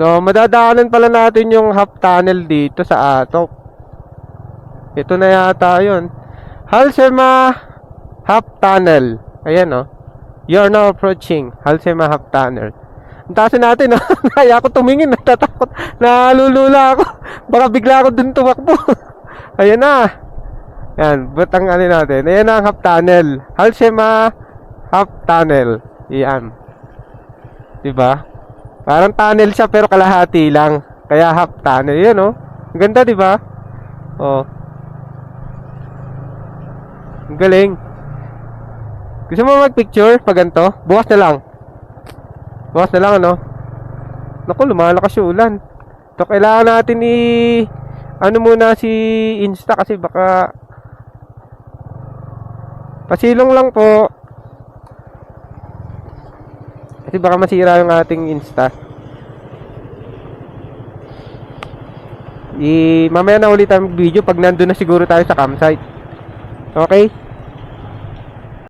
So, madadaanan pala natin yung half tunnel dito sa Atok. Ito na yata yun. Halsema half tunnel. Ayan oh. You are now approaching Halsema half tunnel. Ang taas natin oh. Kaya ako tumingin. Natatakot. Nalulula ako. Baka bigla ako dun tumakbo. Ayan na. Yan. But ang ano natin. Ayan na ang half tunnel. Halsema half tunnel. Iyan. Diba? Parang tunnel siya pero kalahati lang. Kaya half tunnel. Yan oh. Ang ganda diba? Oh. Ang galing. Gusto mo mag-picture pag ganito? Bukas na lang. Bukas na lang ano? Naku, lumalakas yung ulan. So, kailangan natin ano muna si Insta kasi baka pasilong lang po. Kasi baka masira yung ating Insta. Mamaya na ulit ang video pag nandun na siguro tayo sa campsite. Okay?